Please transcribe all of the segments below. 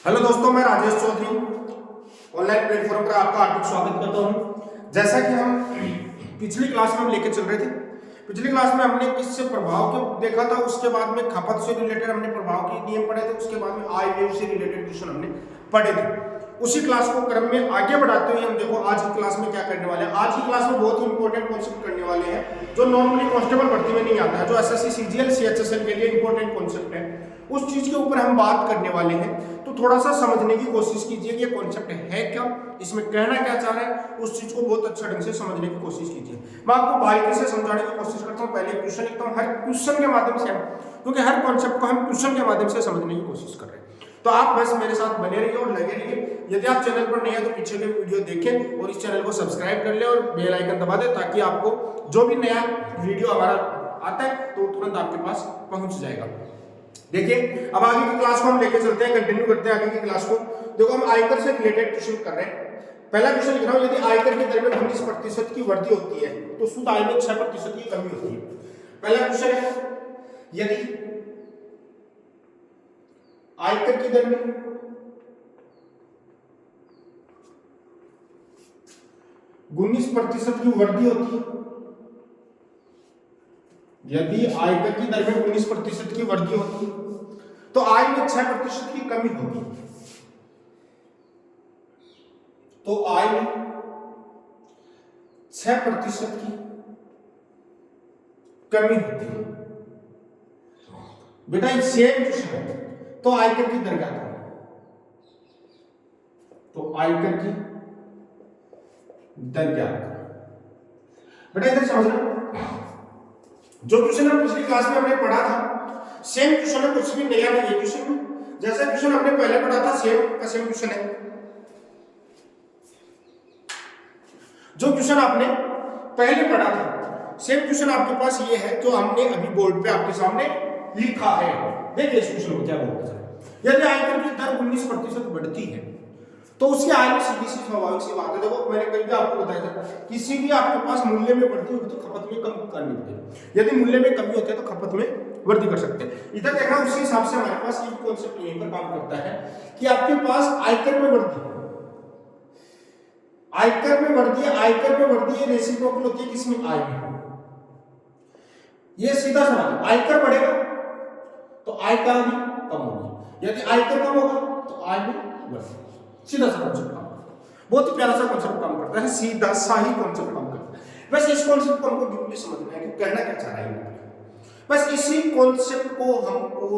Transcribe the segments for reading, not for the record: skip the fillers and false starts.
Hello दोस्तों, मैं Rajesh Chaudhary online platform पर आपका हार्दिक स्वागत करता हूं। जैसा कि हम पिछली क्लास में हम लेके चल रहे थे, पिछली क्लास में हमने किससे प्रभाव के देखा था, उसके बाद में खपत से रिलेटेड हमने प्रभाव के नियम पढ़े थे, उसके बाद में आय व्यय से रिलेटेड क्वेश्चन हमने पढ़े थे। उसी क्लास को क्रम में आगे बढ़ाते हुए हम देखो आज की क्लास में क्या करने वाले हैं। आज की क्लास में बहुत ही इंपॉर्टेंट कॉन्सेप्ट करने वाले हैं जो नॉर्मली कांस्टेबल भर्ती में नहीं आता है, जो एसएससी सीजीएल सीएचएसएल के लिए इंपॉर्टेंट कॉन्सेप्ट है। उस चीज के ऊपर हम बात करने वाले हैं, तो थोड़ा सा समझने की कोशिश कीजिए कि ये कॉन्सेप्ट है क्या, इसमें कहना क्या चाह रहा है, उस चीज को बहुत अच्छा ढंग से समझने की कोशिश कीजिए। मैं आपको बारीकी से समझाने की कोशिश करता हूँ। पहले क्वेश्चन लिखता हूँ, हर क्वेश्चन के माध्यम से, क्योंकि हर कॉन्सेप्ट को हम क्वेश्चन के माध्यम से समझने की कोशिश कर रहे हैं। तो आप बस मेरे साथ बने रहिए और लगे रहिए। यदि आप चैनल पर नए हैं तो पीछे के वीडियो देखें और इस चैनल को सब्सक्राइब कर ले और बेल आइकन दबा दें, ताकि आपको जो भी नया वीडियो हमारा आता है तो तुरंत आपके पास पहुंच जाएगा। देखिए, अब आगे की क्लास को हम लेके चलते हैं, कंटिन्यू करते हैं आगे की क्लास को। देखो, हम आयकर से रिलेटेड क्वेश्चन कर रहे हैं। पहला क्वेश्चन लिख रहा हूं, यदि आयकर के दर में 19% की वृद्धि होती है तो शुद्ध आय में 6% की कमी होती है। पहला क्वेश्चन है, यदि आयकर की दर में 19% की वृद्धि होती है, यदि आयकर की दर में 19% की वृद्धि होती है तो आय में 6% की कमी होगी। तो आय में 6% की कमी होती है। बेटा एक सेम क्वेश्चन है, तो आयकर की दर क्या करें? तो आयकर की दर क्या करें? बेटा इधर समझना, जो क्वेश्चन हम पिछली क्लास में हमने पढ़ा था सेम क्वेश्चन है, कुछ भी नया नहीं है क्वेश्चन में। जैसा क्वेश्चन हमने पहले पढ़ा था सेम का सेम क्वेश्चन है। जो क्वेश्चन आपने पहले पढ़ा था सेम क्वेश्चन आपके पास ये है जो हमने अभी बोर्ड पे आपके सामने लिखा है। देखिए इस क्वेश्चन को क्या बोलते हैं। यदि आयकर की दर 19% बढ़ती है तो उसकी आय में सीधी सी स्वाभाविक सी बात है। देखो, मैंने कल भी आपको बताया था, किसी भी आपके पास मूल्य में वृद्धि होगी तो खपत में कम करनी पड़ेगी। यदि मूल्य में कमी होती है तो खपत में वृद्धि कर सकते हैं। इधर देखना, उसी हिसाब से हमारे पास ये कॉन्सेप्ट यहीं पर काम करता है कि आपके पास आयकर में वृद्धि, आयकर में वृद्धि, आयकर में वृद्धि ये रेसिप्रोकल होती है किसमें? आय में। ये सीधा सा बात, आयकर बढ़ेगा तो आय का भी कम होगी, यदि आयकर कम होगा तो आय में वृद्धि। सीधा सा कॉन्सेप्ट काम करता है, बहुत ही प्यारा सा कॉन्सेप्ट काम करता है, सीधा सा ही कॉन्सेप्ट काम करता है। बस इस कॉन्सेप्ट को हमको डीपली समझना है कि कहना क्या चाह रहा है। बस इसी कॉन्सेप्ट को हमको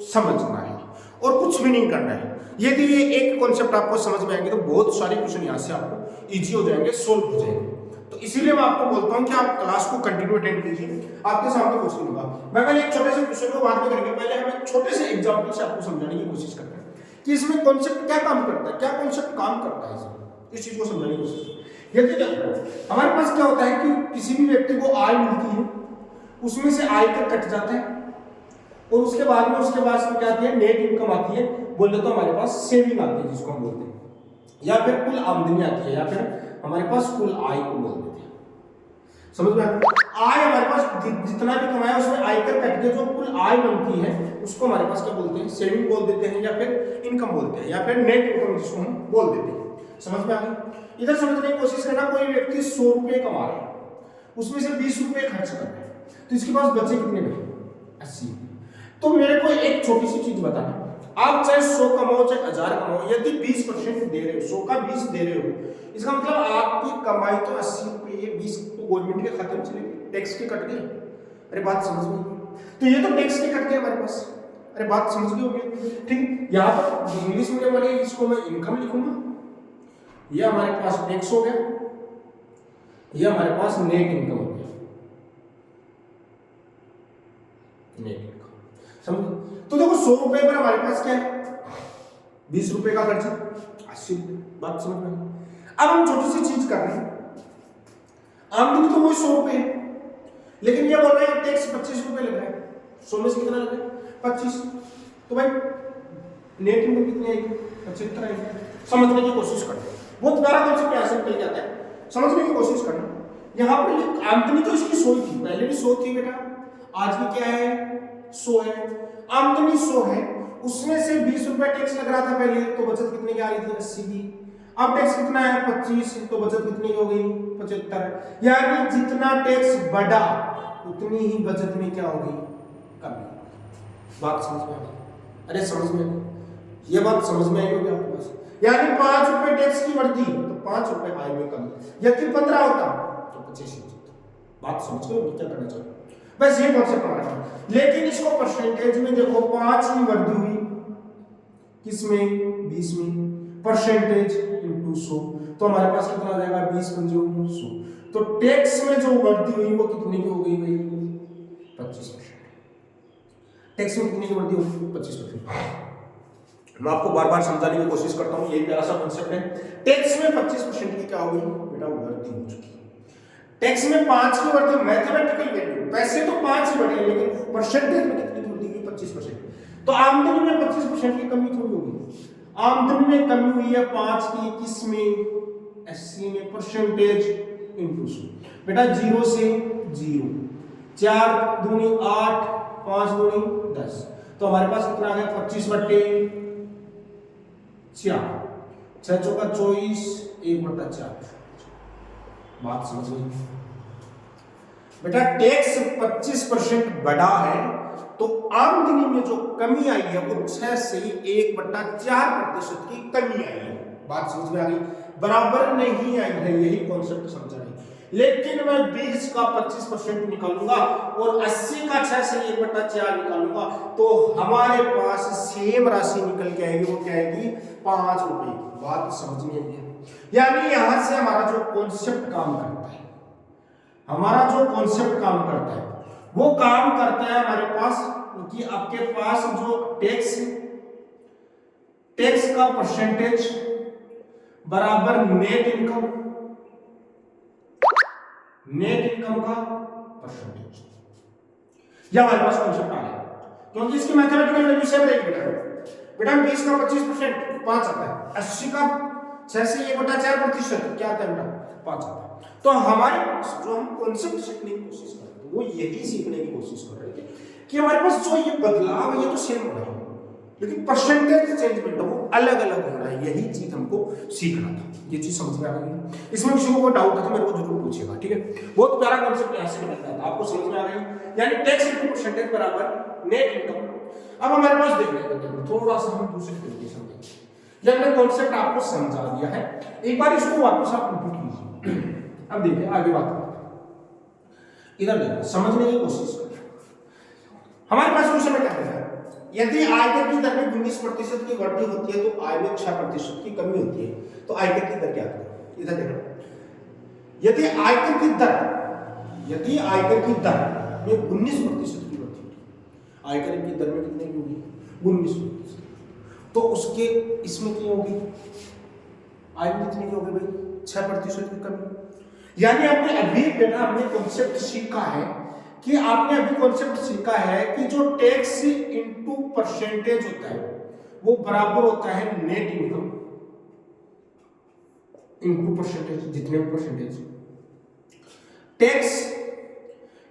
समझना है और कुछ भी नहीं करना है। यदि ये एक कॉन्सेप्ट आपको समझ में आएंगे तो बहुत सारे क्वेश्चन यहाँ से आपको इजी हो जाएंगे, सोल्व हो जाएंगे। तो इसीलिए मैं आपको बोलता हूँ कि आप क्लास को कंटिन्यू अटेंड कीजिए, आपके सामने कुछ नहीं होगा। मैं पहले एक छोटे से क्वेश्चन को बाद में करेंगे, पहले हम एक छोटे से एग्जाम्पल से आपको समझाने की कोशिश करते हैं कि इसमें कॉन्सेप्ट क्या काम करता है, क्या कॉन्सेप्ट काम करता है इसमें, इस चीज को समझने की कोशिश। यदि देखो, हमारे पास क्या होता है कि किसी भी व्यक्ति को आय मिलती है, उसमें से आयकर कट जाता है और उसके बाद में क्या आती है? नेट इनकम आती है, बोल देता हूं हमारे पास सेविंग आती है जिसको हम बोलते हैं, या फिर कुल आमदनी आती है, या फिर हमारे पास कुल आय को बोल देते हैं। समझ में आय हमारे पास जितना भी कमाया उसमें आयकर कट के जो कुल आय बनती है उसको हमारे पास क्या बोलते हैं? सेविंग बोल देते हैं, या फिर इनकम बोलते हैं, या फिर नेट इनकम जिसको हम बोल देते हैं। समझ में आ गई? इधर समझने की कोशिश करना, कोई व्यक्ति 100 रुपए कमा रहा है, उसमें से 20 रुपए खर्च कर रहा है, तो इसके पास बचे कितने बचे? 80। तो मेरे को एक छोटी सी चीज बताना, आप चाहे 100 कमाओ चाहे 1000 कमाओ, यदि 20% दे रहे हो, 100 का 20 दे रहे हो, इसका मतलब आपकी कमाई तो 80 रुपये, 20 तो गवर्नमेंट के खाते में चले गए, टैक्स के कट गए। अरे बात समझ में? तो ये तो टैक्स के कट गए हमारे पास। अरे बात समझ गई होगी? ठीक, यहाँ पर इंग्लिश मीडियम वाले इसको मैं इनकम लिखूंगा, ये हमारे पास टैक्स हो गया, ये हमारे पास नेट इनकम हो गया, नेट इनकम। समझ? तो देखो 100 रुपए पर हमारे पास क्या है? 20 रुपए का खर्चा, 80 रुपए। बात समझ में? अब हम छोटी सी चीज कर रहे हैं, आमदनी तो वही 100 रुपए है, लेकिन ये बोल रहे हैं टैक्स 25 रुपए लग रहा है। 100 में से कितना लग रहा है? 25। तो भाई नेट इनकम कितनी आएगी? 75 आएगी। समझने की कोशिश करना, बहुत प्यारा कॉन्सेप्ट यहाँ से निकल जाता है, समझने की कोशिश करना। यहाँ पर आमदनी तो इसकी 100 थी, पहले भी 100 थी बेटा, आज भी क्या है? 100 है। आमदनी 100 है, उसमें से 20 रुपए टैक्स लग रहा था पहले, तो बचत कितने की आ रही थी? 80 की। अब टैक्स कितना है? 25, तो बचत कितनी हो गई? 75। यानी जितना टैक्स बढ़ा उतनी ही बचत में क्या हो गई? कमी। बात समझ में आ गई? अरे समझ में, ये बात समझ में आई होगी आपके पास। यानी 5 रुपए टैक्स की वृद्धि तो 5 रुपए आय में कमी। यदि 15 होता तो 25 होता। बात समझ गए? क्या करना चाहिए? बस ये कॉन्सेप्ट हमारा था। लेकिन इसको परसेंटेज में देखो, 5 की वृद्धि हुई किसमें? 20 में। परसेंटेज इनटू 100, तो हमारे पास कितना आ जाएगा? 20 पंजे 100। तो टैक्स में जो वृद्धि हुई वो कितने की हो गई भाई? 25%। टैक्स में कितने की वृद्धि होगी? 25%। मैं आपको बार बार समझाने की कोशिश करता हूं, यही प्यारा सा कॉन्सेप्ट है। टैक्स में 25% की क्या हो गई बेटा? वृद्धि हो चुकी है। टैक्स में 5 की वृद्धि, मैथमेटिकल वैल्यू, पैसे तो 5 ही बढ़े लेकिन परसेंटेज में कितनी वृद्धि हुई? 25%। तो आमदनी में 25% की कमी थोड़ी होगी। आमदनी में कमी हुई है 5 की, किसमें? 80 में। परसेंटेज इनटू 100, बेटा 0 से 0, 4 दूनी 8, 5 दूनी 10, तो हमारे पास कितना आ गया? 25/4, 6 चौका 24, 1/4। बात समझ गई बेटा? टैक्स 25% बढ़ा है तो आमदनी में जो कमी आई है वो 6 से 1/4% की कमी आई है। बात समझ में आ गई? बराबर नहीं आई है, यही कॉन्सेप्ट समझा नहीं। लेकिन मैं 20 का 25% निकालूंगा और 80 का 6 से 1/4 निकालूंगा तो हमारे पास सेम राशि निकल के आएगी। वो क्या आएगी? 5 रुपए। बात समझ में आई है? यानी यहां से हमारा जो कॉन्सेप्ट काम करता है, हमारा जो कॉन्सेप्ट काम करता है वो काम करता है हमारे पास कि आपके पास जो टैक्स का परसेंटेज बराबर नेट इनकम का परसेंटेज, यह हमारे पास कॉन्सेप्ट आ गया। क्योंकि इसकी मैथमेटिकल वैल्यू सेम रहेगी बेटा 20 का 25% 5 आता है, 80 का 6 से 1/4% क्या आता है बेटा? 5 आता है। तो हमारे पास जो हम कॉन्सेप्ट सीखने की कोशिश कर रहे हैं वो यही सीखने की कोशिश कर रहे थे कि हमारे पास जो ये बदलाव है ये तो सेम हो रहा है लेकिन परसेंटेज चेंजमेंट वो अलग अलग हो रहा है। यही चीज हमको सीखना था। ये चीज समझ में आ गई? इसमें किसी को डाउट है तो मेरे को जरूर पूछेगा, ठीक है? बहुत प्यारा कॉन्सेप्ट यहां से निकलता था, आपको समझ में आ गई? यानी टैक्स इनटू परसेंटेज बराबर नेट इनकम। अब हमारे पास देखिए थोड़ा सा हम दूसरे तरीके से समझेंगे। जब मैंने कॉन्सेप्ट आपको समझा दिया है, एक बार इसको वापस आप रिपीट कीजिए। अब देखिए आगे बात करते हैं। इधर देखो, समझने की कोशिश करें। हमारे पास उस समय क्या है? यदि आयकर की दर में 19% की वृद्धि होती है तो आय में 6% की कमी होती है। तो आयकर की दर क्या है? इधर देखो, यदि आयकर की दर में 19% की वृद्धि, आयकर की दर में कितने की होगी? 19%। तो उसके इसमें क्या होगी? आय में कितनी की होगी भाई? 6% की कमी। यानी आपने अभी बेटा हमने कॉन्सेप्ट सीखा है कि आपने अभी कॉन्सेप्ट सीखा है कि जो टैक्स इनटू परसेंटेज होता है वो बराबर होता है नेट इनकम इनटू परसेंटेज। जितने परसेंटेज टैक्स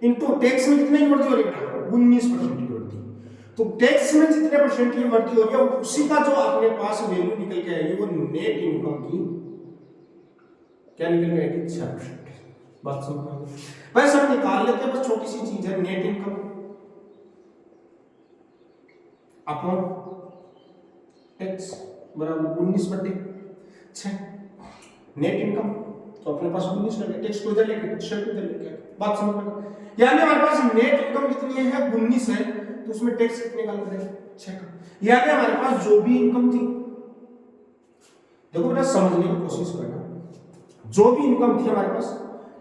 इनटू टैक्स में कितने की वृद्धि हो रही है? 19% की वृद्धि। तो टैक्स में जितने परसेंट की वृद्धि हो रही है उसी का जो अपने पास वैल्यू निकल के आएगी वो नेट इनकम की क्या निकल के आएगी? 6%। बात समझ में आ गई? बस हम निकाल लेते हैं, बस छोटी सी चीज है। नेट इनकम अपॉन टैक्स बराबर 19/6। नेट इनकम तो अपने पास 19 लगे, टैक्स को इधर लेके 6 को इधर लेके। बात समझ में आ गई? यानी हमारे पास नेट इनकम कितनी है? 19 है, तो उसमें टैक्स कितने का लग रहा है? 6 का। यानी हमारे पास जो भी इनकम थी, देखो बेटा समझने की कोशिश करना, जो भी इनकम थी हमारे पास,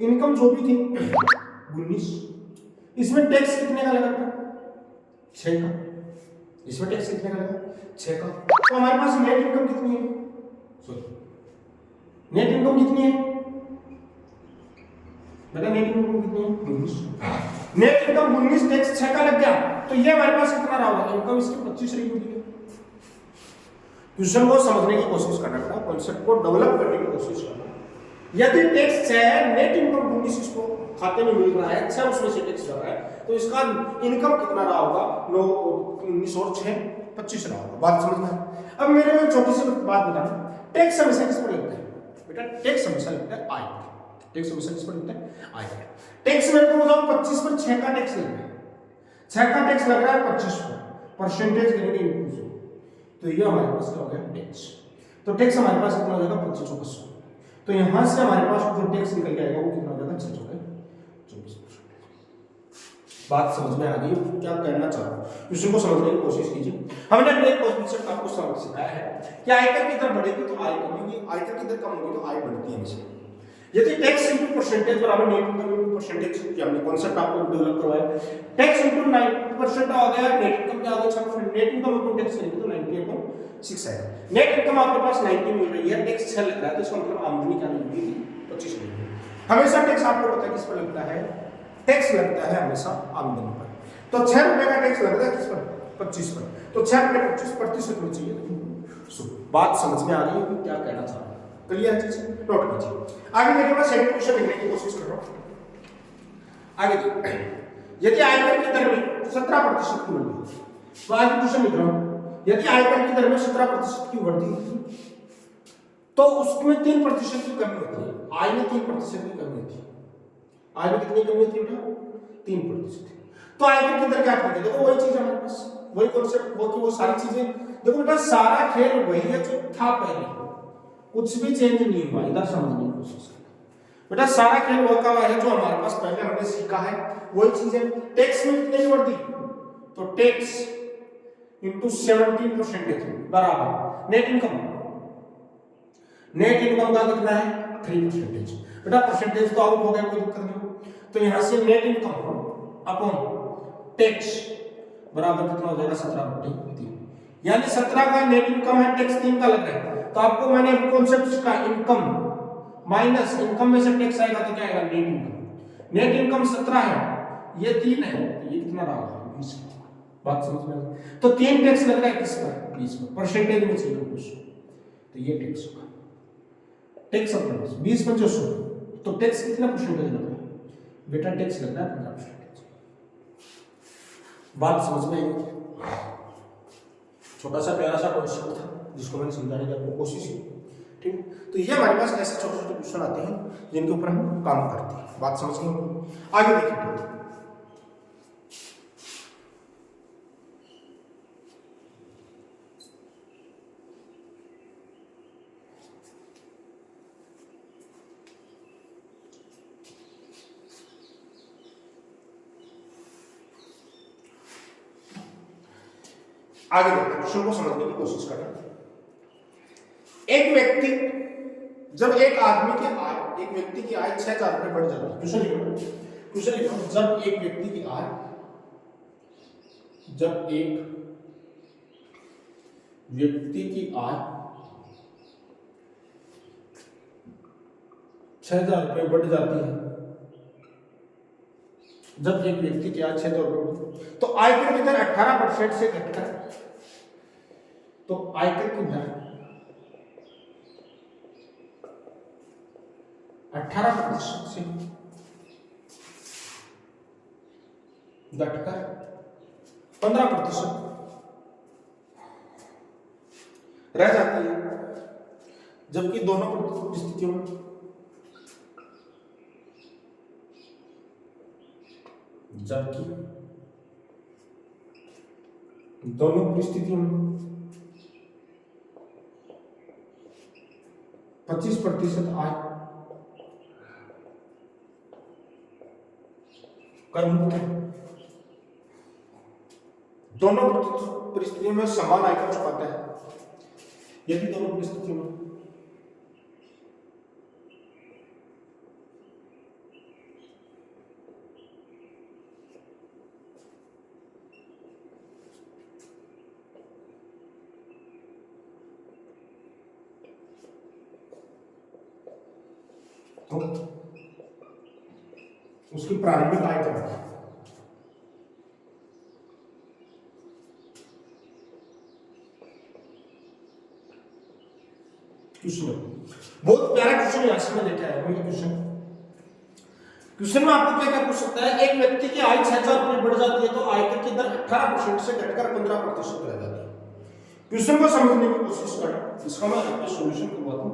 इनकम जो भी थी 19, इसमें टैक्स कितने का लगा था? 6 का। इसमें टैक्स कितने का लगा? 6 का। तो हमारे पास नेट इनकम कितनी है? सॉरी, नेट इनकम कितनी है बेटा? नेट इनकम कितनी है? 19। नेट इनकम 19, टैक्स 6 का लग गया, तो ये हमारे पास कितना रहा होगा? इनकम इसकी 25 रही होगी। क्वेश्चन को समझने की कोशिश करना बेटा, कॉन्सेप्ट को डेवलप करने की कोशिश करना। यदि टैक्स 6 है, नेट इनकम 19 इसको खाते में मिल रहा है, 6 उसमें से टैक्स जा रहा है, तो इसका इनकम कितना रहा होगा? 19 और 6 25 रहा होगा। बात समझ में आए? अब मेरे में छोटी सी बात बताना, टैक्स हमेशा किस पर लगता है बेटा? टैक्स हमेशा लगता है आय पर। टैक्स हमेशा किस पर लगता है? आय पर। टैक्स मेरे को बताओ 25 पर 6 का टैक्स लग रहा है, 6 का टैक्स लग रहा है 25 पर, परसेंटेज करेंगे इनटू 100, तो ये हमारे पास क्या हो गया? टैक्स। तो टैक्स हमारे पास कितना हो जाएगा? 25%। तो यहां से हमारे पास जो टैक्स निकल के आएगा वो कितना हो जाएगा? 24%। बात समझ में आ गई? क्या कहना चाह रहा हूं, क्वेश्चन को समझने की कोशिश कीजिए। हमने अपने कॉन्सेप्ट आपको समझ सिखाया है कि आयकर की दर बढ़ेगी तो आय कमेगी, आयकर की दर कम होगी तो आय बढ़ती है हमेशा। यदि टैक्स इनटू परसेंटेज बराबर नेट इनकम इनटू परसेंटेज, ये हमने कॉन्सेप्ट आपको डेवलप करवाया। टैक्स इनटू 90% आ गया, नेट इनकम क्या आ गया? 6%। नेट इनकम इनटू टैक्स करेंगे तो 90.6 आएगा। नेट इनकम आपके पास 90 मिल रही है, टैक्स 6 लग रहा है, तो इसका मतलब आमदनी क्या मिलेगी? 25 मिलेगी। हमेशा टैक्स आपको पता है किस पर लगता है? टैक्स लगता है हमेशा आमदनी पर। तो 6 रुपए का टैक्स लगता है किस पर? 25 पर। तो 6 रुपए 25% में चाहिए। बात समझ में आ रही है कि क्या कहना चाह रहा हूं? क्लियर चीज? नोट कीजिए। आगे देखिए, मैं सेकंड क्वेश्चन लिखने की कोशिश कर रहा हूं। आगे देखिए, यदि आयकर की दर में 17% की वृद्धि, तो आगे क्वेश्चन लिख रहा हूं, यदि आयकर की दर में 17% की वृद्धि तो उसमें 3% की कमी होती है। आय में 3% की कमी होती है। आय में कितनी कमी होती है बेटा? 3%। तो आयकर की दर क्या होती है? देखो वही चीज हमारे पास, वही कॉन्सेप्ट, वो सारी चीजें। देखो बेटा, सारा खेल वही है जो था पहले, कुछ भी चेंज नहीं हुआ। इधर समझने की कोशिश करना बेटा, सारा खेल वो का है जो हमारे पास पहले हमने सीखा है, वही चीज है। टैक्स में कितनी वृद्धि? तो टैक्स इनटू 17% बराबर नेट इनकम। नेट इनकम का कितना है? 3%। बेटा परसेंटेज तो आउट हो गया, कोई दिक्कत नहीं। तो यहां से नेट इनकम अपॉन टैक्स बराबर कितना हो जाएगा? 17/3। यानी 17 का नेट इनकम है, टैक्स 3 का लग रहा है। तो आपको मैंने कॉन्सेप्ट का इनकम माइनस इनकम में से टैक्स आएगा तो क्या आएगा? Net income. नेट इनकम 17 है, ये 3 है, तो ये कितना रहा? 20। बात समझ में आ गई? तो 3 टैक्स लग रहा है किस पर? 20 पर। परसेंटेज में चाहिए कुछ, तो ये टैक्स होगा। टैक्स अपने पास 20 पर 100, तो टैक्स कितना परसेंटेज लग रहा है बेटा? टैक्स लग रहा है 15%। बात समझ में आई? छोटा सा प्यारा सा कॉन्सेप्ट था जिसको मैंने समझाने की आपको कोशिश की। ठीक है, तो ये हमारे पास ऐसे छोटे छोटे क्वेश्चन आते हैं जिनके ऊपर हम काम करते हैं। बात समझ में? आगे देखिए, आगे देखते हैं, क्वेश्चन को समझने की कोशिश करें। एक व्यक्ति जब एक आदमी की आय, एक व्यक्ति की आय 6,000 रुपए बढ़ जाती है। क्वेश्चन लिखो, जब एक व्यक्ति की आय, जब एक व्यक्ति की आय 6,000 रुपए बढ़ जाती है, जब एक व्यक्ति की आय 6,000 रुपए, तो आयकर की दर 18% से घटकर, तो आयकर की दर 18% से घटकर 15% रह जाती है, जबकि दोनों परिस्थितियों में में 25% आय कर मुक्त है। दोनों परिस्थितियों में समान आयकर चुकाता है। यदि दोनों परिस्थितियों में तो उसकी प्रारंभिक आय क्या है? क्वेश्चन बहुत प्यारा क्वेश्चन यहां से मैं लेके आया हूं। ये क्वेश्चन में आपको क्या क्या पूछ सकता है? एक व्यक्ति की आय 6,000 रुपए बढ़ जाती है तो आयकर की दर 18% से घटकर 15% रह जाती है। क्वेश्चन को समझने की कोशिश करना, इसका मैं आपको सॉल्यूशन करवाता हूँ।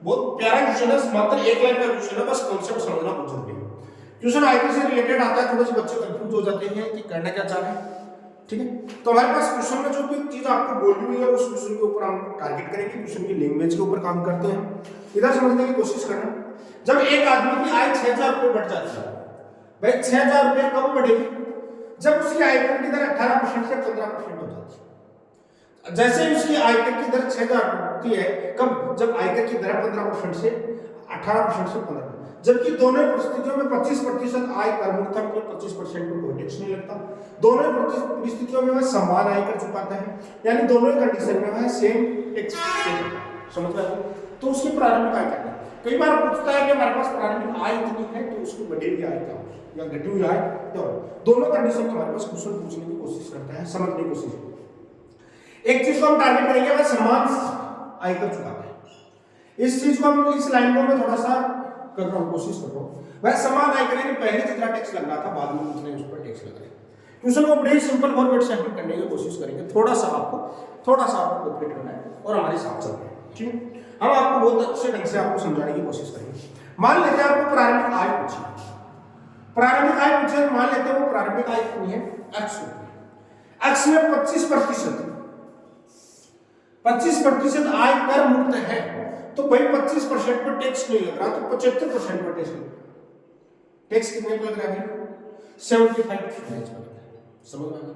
बहुत प्यारा क्वेश्चन है, मात्र एक लाइन का क्वेश्चन है, बस कॉन्सेप्ट समझना बहुत जरूरी है। क्वेश्चन आईक्यू से रिलेटेड आता है, थोड़े से बच्चे कंफ्यूज हो जाते हैं कि करना क्या चाह रहे हैं, ठीक है। तो हमारे पास क्वेश्चन में जो भी चीज आपको बोली हुई है उस क्वेश्चन के ऊपर हम टारगेट करेंगे, क्वेश्चन की लैंग्वेज के ऊपर काम करते हैं। इधर समझने की कोशिश करना, जब एक आदमी की आय 6000 रुपये बढ़ जाती है, भाई 6000 रुपये कब बढ़ेगी? जब उसकी आयकर की दर 18% से 15% हो जाती है। जैसे ही उसकी आयकर की दर 6000 बढ़ती है, कब? जब आयकर की दर 15% से 18% से 15%, जबकि दोनों परिस्थितियों में 25% आय कर मुक्त है, मतलब 25% में कोई टैक्स नहीं लगता। दोनों परिस्थितियों में वह समान आयकर चुकाता है, यानी दोनों कंडीशन में वह सेम टैक्स पे करता है। समझ रहे हो? तो उसकी प्रारंभिक आय क्या है? कई बार पूछता है कि हमारे पास प्रारंभिक आय इतनी है, तो उसकी बढ़ी हुई आय क्या हो या घटी हुई आय क्या हो? दोनों कंडीशन में हमारे पास क्वेश्चन पूछने की कोशिश करता है, समझने की कोशिश। एक चीज को हम टारगेट करेंगे, वह समान आयकर चुकाता है। इस चीज को हम, इस लाइन को मैं थोड़ा सा कर रहा हूँ, कोशिश कर रहा हूँ। वह समान आयकर यानी पहले जितना टैक्स लग रहा था, बाद में उतने उस पर टैक्स लग रहा है। क्वेश्चन को बड़े सिंपल फॉर्मेट से हम करने की कोशिश करेंगे, थोड़ा सा आपको कॉपरेट करना है और हमारे साथ चलना है, ठीक है। हम आपको बहुत अच्छे ढंग से आपको समझाने की कोशिश करेंगे। मान लेते हैं आपको प्रारंभिक आय पूछी, मान लेते हैं वो प्रारंभिक आय कितनी है? x रुपये। x में 25% आय कर मुक्त है, तो भाई 25% पर टैक्स नहीं लग रहा, तो 75% पर टैक्स लग रहा है। टैक्स कितने पर लग रहा है? 75% पर लग रहा है। समझ में आ गया?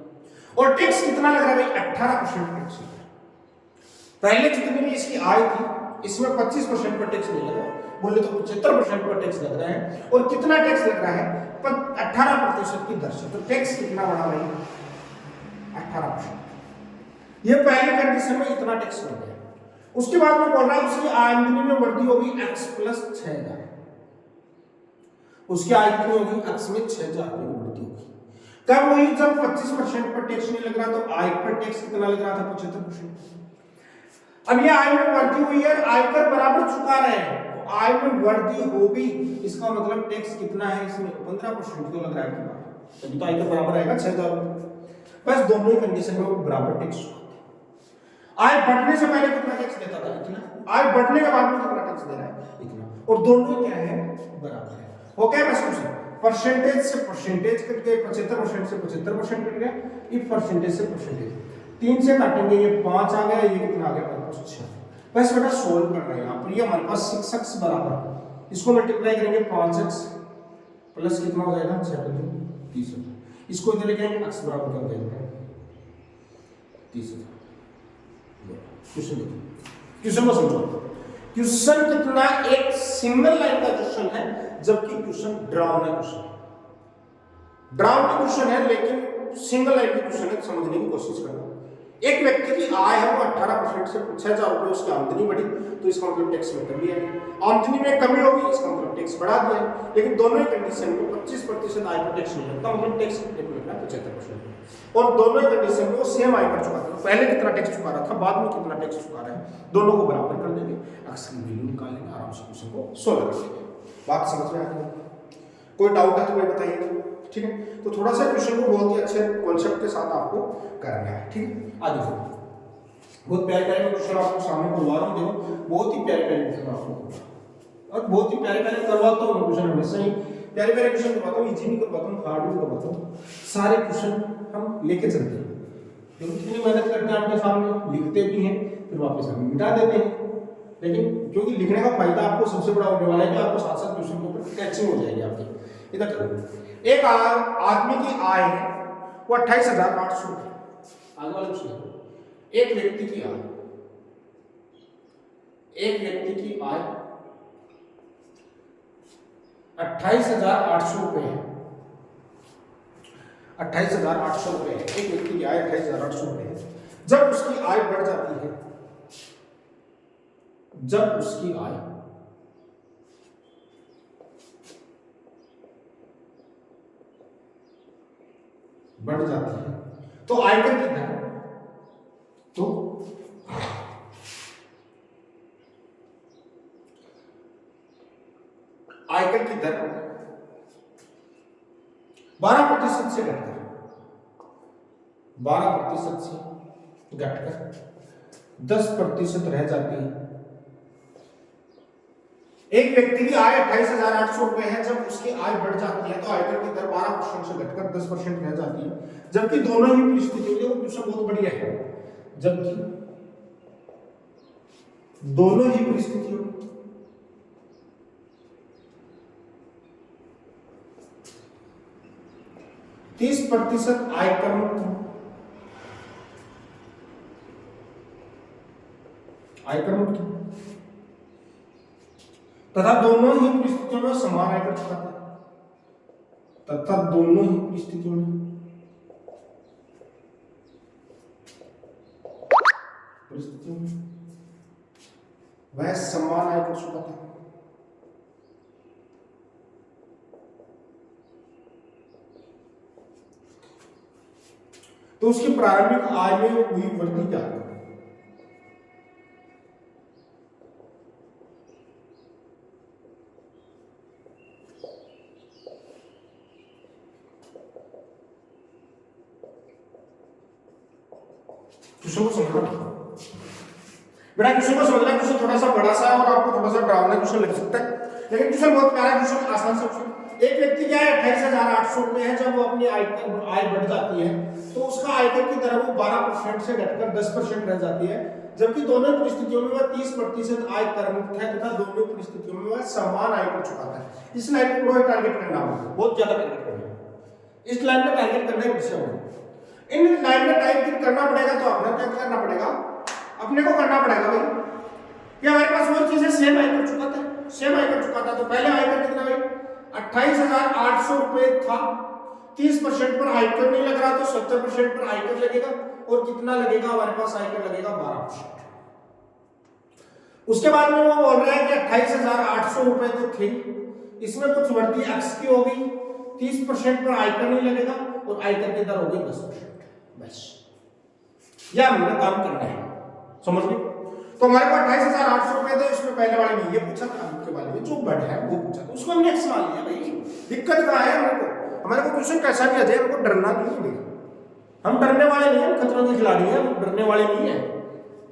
और टैक्स कितना लग रहा है भाई? 18% टैक्स लग रहा है। पहले जितनी भी इसकी आय थी, इसमें 25% पर टैक्स नहीं लग रहा है, बोले तो 75% पर टैक्स लग रहा है। और कितना टैक्स लग रहा है? 18% की दर से। तो टैक्स कितना बढ़ा भाई? 18%। ये पहली कंडीशन में इतना टैक्स लग गया। उसके बाद में बोल रहा है उसकी आमदनी में वृद्धि होगी x प्लस 6000। उसकी आय कितनी होगी? x में 6000 की वृद्धि होगी। कब हुई? जब 25% पर टैक्स नहीं लग रहा, तो आय पर टैक्स कितना लग रहा था? 75%। अब ये आय में वृद्धि हुई है, आयकर बराबर चुका रहे हैं, तो आय में वृद्धि होगी, इसका मतलब टैक्स कितना है इसमें? 15% तो लग रहा है, तभी तो आयकर बराबर आएगा 6000। बस दोनों ही कंडीशन में वो बराबर टैक्स चुकाते हैं। आय बढ़ने से पहले कितना टैक्स देता था? इतना। आय बढ़ने के बाद में कितना टैक्स दे रहा है? इतना। और दोनों ही क्या है? बराबर है। हो गया बस कुछ परसेंटेज से परसेंटेज कट गए, 75% से 75% कट गया, इफ परसेंटेज से परसेंटेज 3 से काटेंगे, ये 5 आ गया, ये कितना आ गया? 6। बस बेटा सोल्व करना है यहाँ पर। ये हमारे पास 6x बराबर, इसको मल्टीप्लाई करेंगे 5x प्लस कितना हो जाएगा? 6 30। इसको इधर लेके आएंगे, x बराबर क्या हो जाएगा? 30,000। क्वेश्चन देखो, क्वेश्चन को समझो। क्वेश्चन कितना? एक सिंगल लाइन का क्वेश्चन है, जबकि क्वेश्चन ड्राउन क्वेश्चन है, लेकिन सिंगल लाइन की क्वेश्चन है, समझने की कोशिश करना। एक व्यक्ति की आय है वो 18% से 6000 रुपये उसकी आमदनी बढ़ी, तो इसका मतलब टैक्स में कमी आई। आमदनी में कमी होगी, इसका मतलब टैक्स बढ़ा दिया। लेकिन दोनों ही कंडीशन में 25% आय पर टैक्स नहीं लगता, मतलब टैक्स कितने पर लग रहा है? 75%। और दोनों ही कंडीशन में वो सेम आय पर चुकाता है। पहले कितना टैक्स चुका रहा था, बाद में कितना टैक्स चुका रहा है, दोनों को बराबर कर देंगे, एक्स की वैल्यू निकाल लेंगे, आराम से क्वेश्चन को सोल्व कर लेंगे। बात समझ में आ गई? कोई डाउट है तो भाई बताइए, ठीक है। तो थोड़ा सा क्वेश्चन को बहुत ही अच्छे कॉन्सेप्ट के साथ आपको करना है, ठीक है। आगे देखो, बहुत प्यारे प्यारे क्वेश्चन आपको सामने करवा रहा हूँ, देखो बहुत ही प्यारे प्यारे क्वेश्चन आपको, और बहुत ही प्यारे प्यारे करवाता हूँ क्वेश्चन, हमेशा ही प्यारे प्यारे क्वेश्चन करवाता हूँ, इजी नहीं करवाता हूँ, हार्ड भी करवाता हूँ। सारे क्वेश्चन हम लेके चलते हैं, क्योंकि इतनी मेहनत करते हैं आपके सामने, लिखते भी हैं, फिर वापस हम मिटा देते हैं। लेकिन क्योंकि लिखने का फायदा आपको सबसे बड़ा होने वाला है कि आपको साथ साथ क्वेश्चन के ऊपर कैचिंग हो जाएगी आपकी। इधर चलो, एक आदमी की आय है वो 28,800 रुपये। आगे वाला क्वेश्चन देखो, एक व्यक्ति की आय 28,800 रुपये है। 28,800 रुपये है, एक व्यक्ति की आय 28,800 रुपये है। जब उसकी आय बढ़ जाती है, जब उसकी आय बढ़ जाती है, तो आयकर की दर, तो आयकर की दर 12% से घटकर 10% रह जाती है। एक व्यक्ति की आय 28,800 रुपए है, जब उसकी आय बढ़ जाती है तो आयकर की दर 12% से घटकर 10% रह जाती है, जबकि दोनों ही परिस्थितियों में, क्वेश्चन बहुत बढ़िया है, जबकि दोनों ही परिस्थितियों में 30% आयकर मुक्त तथा दोनों ही परिस्थितियों में समान आयकर चुकाता है, तथा दोनों ही परिस्थितियों में वह समान आयकर चुकाता है। तो उसकी प्रारंभिक आय में हुई वृद्धि क्या है? क्वेश्चन को समझना बेटा, क्वेश्चन को समझना। क्वेश्चन थोड़ा सा बड़ा सा है और आपको थोड़ा सा डरावना क्वेश्चन लग सकता है, लेकिन क्वेश्चन बहुत प्यारा क्वेश्चन, आसान सा क्वेश्चन। एक व्यक्ति क्या है 28,800 रुपए है, जब वो अपनी आय बढ़ जाती है तो उसका आयकर की दर वो 12% से घटकर 10% रह जाती है, जबकि दोनों परिस्थितियों में वह 30% आय कर मुक्त है तथा दोनों परिस्थितियों में वह समान आयकर चुकाता है। इस लाइन को टारगेट करना होगा, बहुत ज्यादा टारगेट करना है। इस लाइन में टारगेट करना है विषय होगा। इन लाइन में टारगेट करना पड़ेगा तो अपने क्या करना पड़ेगा, अपने को करना पड़ेगा भाई कि हमारे पास वो चीजें सेम आयकर चुकाता है, सेम आयकर चुकाता है। तो पहले आयकर कितना भाई 28,800 रुपए था, 30% पर आयकर नहीं लग रहा तो 70% पर आयकर लगेगा, और कितना लगेगा हमारे पास आयकर लगेगा 12%। उसके बाद में वो बोल रहा है कि 28,800 रुपए तो थे, इसमें कुछ वृद्धि एक्स की होगी, 30% पर आयकर नहीं लगेगा और आयकर की दर हो गई 10%। बस यह हमने काम करना है, समझ गए? तो हमारे को 28,800 रुपए थे, इसमें पहले वाले में ये पूछा था, के बारे में जो बढ़ है वो पूछा था, उसको हमने एक्स मान लिया भाई। दिक्कत क्या है हमारे को क्वेश्चन कैसा भी आ जाए, हमको डरना नहीं है भाई, हम डरने वाले नहीं है, खतरों के खिलाड़ी हैं, हम डरने वाले नहीं है।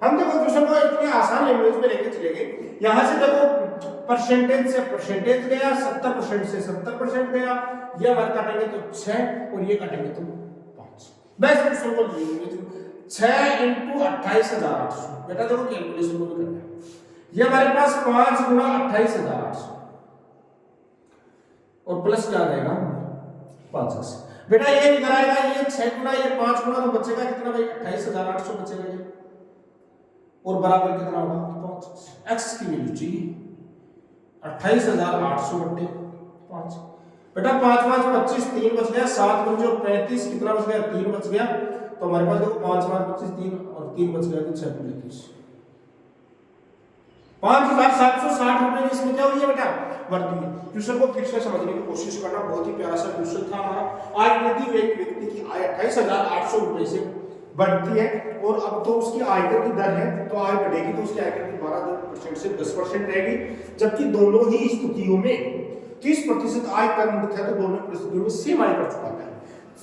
हम देखो क्वेश्चन को इतनी आसान लैंग्वेज में लेके चले गए। यहां से देखो परसेंटेज से परसेंटेज गया, 70% से 70% गया, ये हमारे काटेंगे तो 6 और ये काटेंगे तो 5। बस क्वेश्चन को 6 × 28,800, बेटा देखो कैलकुलेशन को भी करना है। ये हमारे पास 5 × 28,800 और प्लस क्या रहेगा 5। बेटा ये निकल आएगा, ये 6 गुना ये 5 गुना तो बचेगा कितना भाई 28,800 बचेगा ये, और बराबर कितना होगा 5। एक्स की वैल्यू चाहिए 28,800 बटे 5। बेटा 5 5 25, 3 बच गया, 7 5 35, कितना बच गया 3 बच गया। तो हमारे पास देखो 5 5 25 3 और 3 बच गया तो 6 35, 5,760 रुपए। इसमें क्या हुई है बेटा वृद्धि। क्वेश्चन को फिर से समझने की कोशिश करना, बहुत ही प्यारा सा क्वेश्चन था हमारा। आज यदि एक व्यक्ति की आय 28,800 रुपए से बढ़ती है और अब तो उसकी आयकर की दर है, तो आय बढ़ेगी तो उसकी आयकर की 12% से 10% रहेगी, जबकि दोनों ही स्थितियों में 30% आय कर मुक्त है, तो दोनों परिस्थितियों में सेम आय कर चुका है,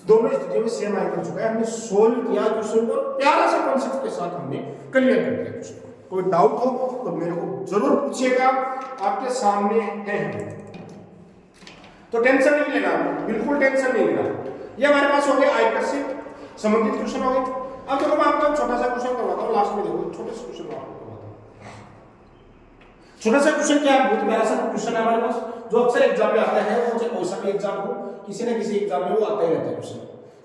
दोनों स्थितियों में सेम आय कर चुका है। हमने सोल्व किया क्वेश्चन को, प्यारा सा कॉन्सेप्ट के साथ हमने क्लियर कर दिया क्वेश्चन। कोई डाउट हो तो मेरे को जरूर पूछिएगा, आपके सामने है, तो टेंशन नहीं लेना, बिल्कुल टेंशन नहीं लेना। ये हमारे पास हो गए आयकर से संबंधित क्वेश्चन हो गए। अब देखो मैं आपको छोटा सा क्वेश्चन करवाता हूँ, लास्ट में देखो छोटे से क्वेश्चन आपको करवाता हूँ। छोटा सा क्वेश्चन क्या है, बहुत प्यारा सा क्वेश्चन है हमारे पास, जो अक्सर एग्जाम में आता है, वो चाहे कोई सा भी एग्जाम हो, किसी न किसी एग्जाम में वो आता ही रहता है क्वेश्चन।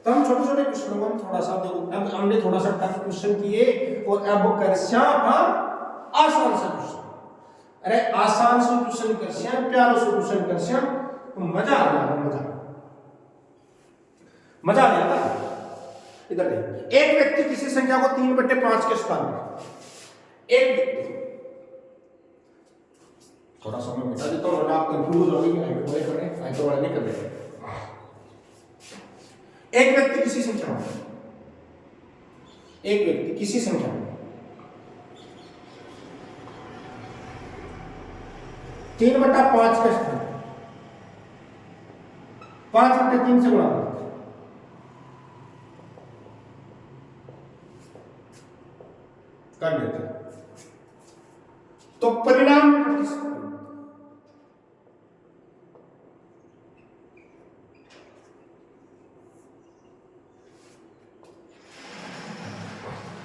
तो हम छोटे छोटे क्वेश्चनों को हम थोड़ा सा देखो, अब हमने थोड़ा सा टफ क्वेश्चन किए और अब करश्या आसान सा क्वेश्चन। अरे आसान से क्वेश्चन करश्या, प्यारा सा क्वेश्चन करश्या, तो मजा आ जाएगा, मजा आ जाएगा। इधर देखिए, एक व्यक्ति किसी संख्या को 3/5 के स्थान पर, एक व्यक्ति, थोड़ा सा मैं बता देता हूं वरना आप कंफ्यूज हो जाएंगे, आइटम वाले कर रहे हैं, आइटम वाले नहीं कर रहे। एक व्यक्ति किसी संख्या में, एक व्यक्ति किसी संख्या में 3/5 के स्थान 5/3 से गुणा करता है, 5/3 कर लेते हैं तो परिणाम में प्रतिशत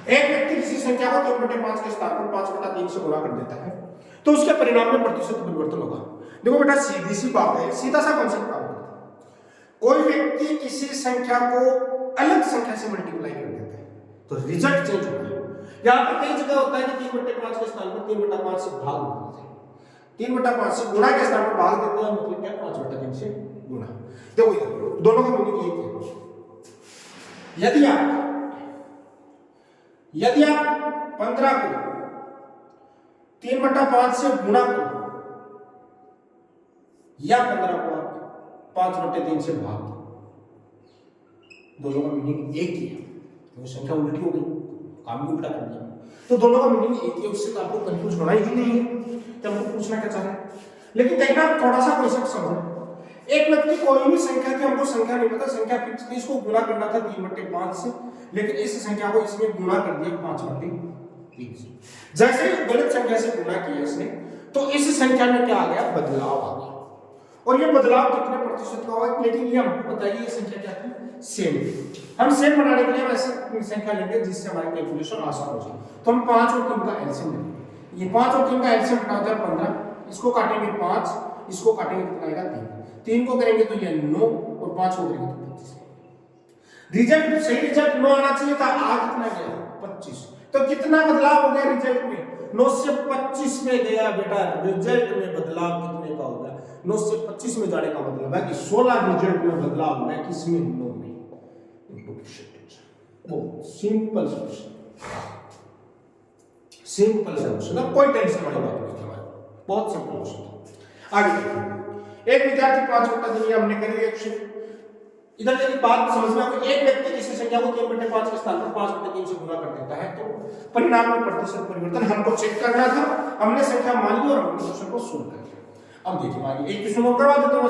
एक व्यक्ति किसी संख्या को 3/5 के स्थान पर 5/3 से गुणा कर देता है तो उसके परिणाम में प्रतिशत परिवर्तन होगा। देखो बेटा सीधी सी बात है, सीधा सा कॉन्सेप्ट काम करता है। कोई व्यक्ति किसी संख्या को अलग संख्या से मल्टीप्लाई कर देता है तो रिजल्ट चेंज होता है। यहाँ पर कई जगह होता है कि 3/5 के स्थान पर 3/5 से भाग देते हैं, 3/5 से गुणा के स्थान पर भाग देते हैं, मतलब क्या 5/3 से गुणा। देखो दोनों का मीनिंग एक है। यदि आप 15 को 3/5 से गुणा करो या 15 को आप 5/3 से भाग दो, दोनों का मीनिंग एक ही है। तो संख्या उल्टी हो गई, काम भी उल्टा कर दिया, तो दोनों का मीनिंग एक ही है। उससे आपको कंफ्यूज होना ही नहीं है कि हमको पूछना क्या चाह रहे हैं। लेकिन देखना थोड़ा सा कॉन्सेप्ट समझो। एक व्यक्ति कोई भी संख्या थी, हमको संख्या नहीं पता, संख्या फिक्स थी, इसको गुणा करना था 3/5 से, लेकिन इस संख्या को इसमें गुणा कर दिया 5/3 से। जैसे ही गलत संख्या से गुणा किया इसने तो इस संख्या में क्या आ गया, बदलाव आ गया। और ये बदलाव कितने प्रतिशत का हुआ, लेकिन ये हमको बताइए ये संख्या क्या थी, सेम। हम सेम बनाने के लिए हम ऐसी संख्या लेंगे जिससे हमारी कैलकुलेशन आसान हो जाए। तो हम 5 और 3 का एलसीएम लेंगे। ये 5 और 3 का एलसीएम कितना होता है 15, इसको काटेंगे 5, इसको काटेंगे कितना आएगा 3 को करेंगे तो ये 9 और 5 को करेंगे तो 25। रिजल्ट सही रिजल्ट 9 आना चाहिए था, आ कितना गया 25। तो कितना बदलाव हो गया रिजल्ट में, 9 से 25 में गया बेटा। रिजल्ट में बदलाव कितने का हो गया, 9 से 25 में जाने का मतलब है कि 16 रिजल्ट में बदलाव हो गया, किसमें 9 में। वो सिंपल सॉल्यूशन, सिंपल सॉल्यूशन, अब कोई टेंशन वाली बात नहीं है, बहुत सिंपल सॉल्यूशन। आगे देखिए, एक विद्यार्थी 5/3 हमने कर लिया क्वेश्चन। इधर यदि बात समझ में आए, एक व्यक्ति किसी संख्या को 3/5 के स्थान पर 5/3 से गुणा कर देता है तो परिणाम में प्रतिशत परिवर्तन हमको चेक करना था। हमने संख्या मान ली और हमने क्वेश्चन को सोल्व कर लिया। अब देखिए आगे एक क्वेश्चन और करवा देता हूं,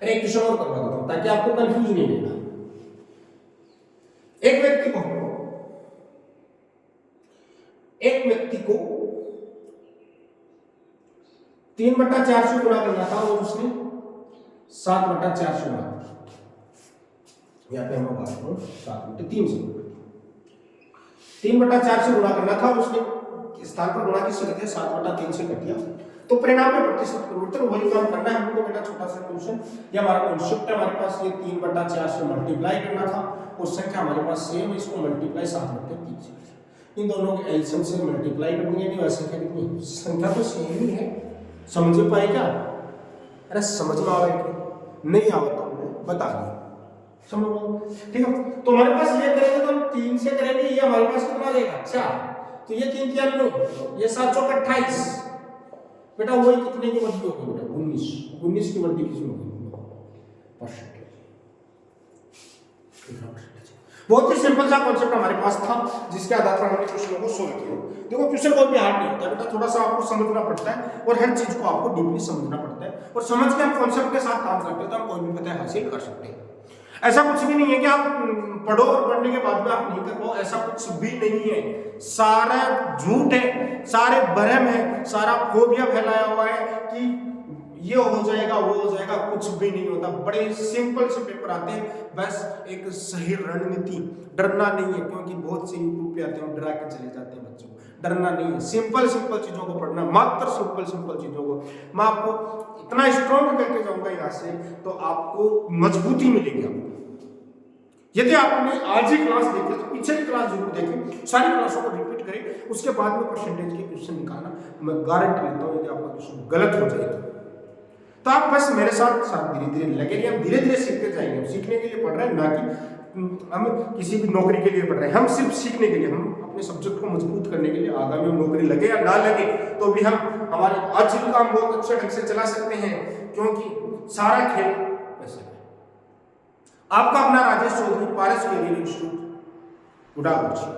एक क्वेश्चन और करवा देता हूं ताकि आपको कंफ्यूज नहीं होगा। एक व्यक्ति को 3/4 से गुणा करना था और उसने 7/4 से गुणा किया। यहाँ पे हम बात करो 7/3 से गुणा, 3/4 से गुणा करना था और उसने स्थान पर गुणा किससे कर दिया, 7/3 से कर दिया। तो परिणाम में प्रतिशत परिवर्तन वही काम करना है हमको बेटा। छोटा सा क्वेश्चन, ये हमारा कॉन्सेप्ट है, हमारे पास ये 3/4 से मल्टीप्लाई करना था और संख्या हमारे पास सेम है, इसको मल्टीप्लाई 7/3 से, इन दोनों के एलसीएम से मल्टीप्लाई कर देंगे। वैसे संख्या कितनी, संख्या तो सेम ही है, समझ पाए क्या? अरे समझ में आवे नहीं आवा तो बता दिया, समझो ठीक है। तो हमारे पास ये करेंगे तो हम 3 से करेंगे, ये हमारे पास कितना देगा 4, तो ये 3 3 9, ये 7 चौक 28 बेटा। वही कितने की वृद्धि होगी बेटा, 19 की वृद्धि किसमें होगी, परसेंटेज। बहुत ही सिंपल सा कॉन्सेप्ट हमारे पास था जिसके आधार पर हमने क्वेश्चनों को सोल्व किया। देखो क्वेश्चन बहुत भी हार्ड नहीं होता बेटा, थोड़ा सा आपको समझना पड़ता है और हर चीज को आपको डीपली समझना पड़ता है, और समझ के हम कॉन्सेप्ट के साथ काम करते हैं तो हम कोई भी फतह हासिल कर सकते हैं। ऐसा कुछ भी नहीं है कि आप पढ़ो और पढ़ने के बाद में आप नहीं कर पाओ, ऐसा कुछ भी नहीं है। सारा झूठ है, सारे भ्रम है, सारा फोबिया फैलाया हुआ है कि ये हो जाएगा वो हो जाएगा, कुछ भी नहीं होता। बड़े सिंपल से पेपर आते हैं, बस एक सही रणनीति, डरना नहीं है, क्योंकि बहुत से यूट्यूब पे आते हैं डरा के चले जाते हैं बच्चों को। डरना नहीं है, सिंपल चीजों को पढ़ना, मात्र सिंपल चीजों को। मैं आपको इतना स्ट्रॉन्ग करके जाऊंगा यहाँ से तो आपको मजबूती मिलेगी। आपको यदि आपने आज ही क्लास देखी तो पीछे की क्लास जरूर देखें, सारी क्लासों को रिपीट करें, उसके बाद में परसेंटेज के क्वेश्चन निकालना। मैं गारंटी लेता हूँ यदि आपका क्वेश्चन गलत हो जाए तो आप बस मेरे साथ धीरे धीरे लगे रहिए। हम धीरे धीरे सीखते जाएंगे, हम सीखने के लिए पढ़ रहे हैं, ना कि हम किसी भी नौकरी के लिए पढ़ रहे हैं। हम सिर्फ सीखने के लिए, हम अपने सब्जेक्ट को मजबूत करने के लिए, आगामी नौकरी लगे या ना लगे तो भी हम हमारे आज का काम बहुत अच्छे ढंग से चला सकते हैं, क्योंकि सारा खेल वैसे है। आपका अपना राजेश चौधरी, पारस कैरियर इंस्टीट्यूट, गुड आफ्टरनून।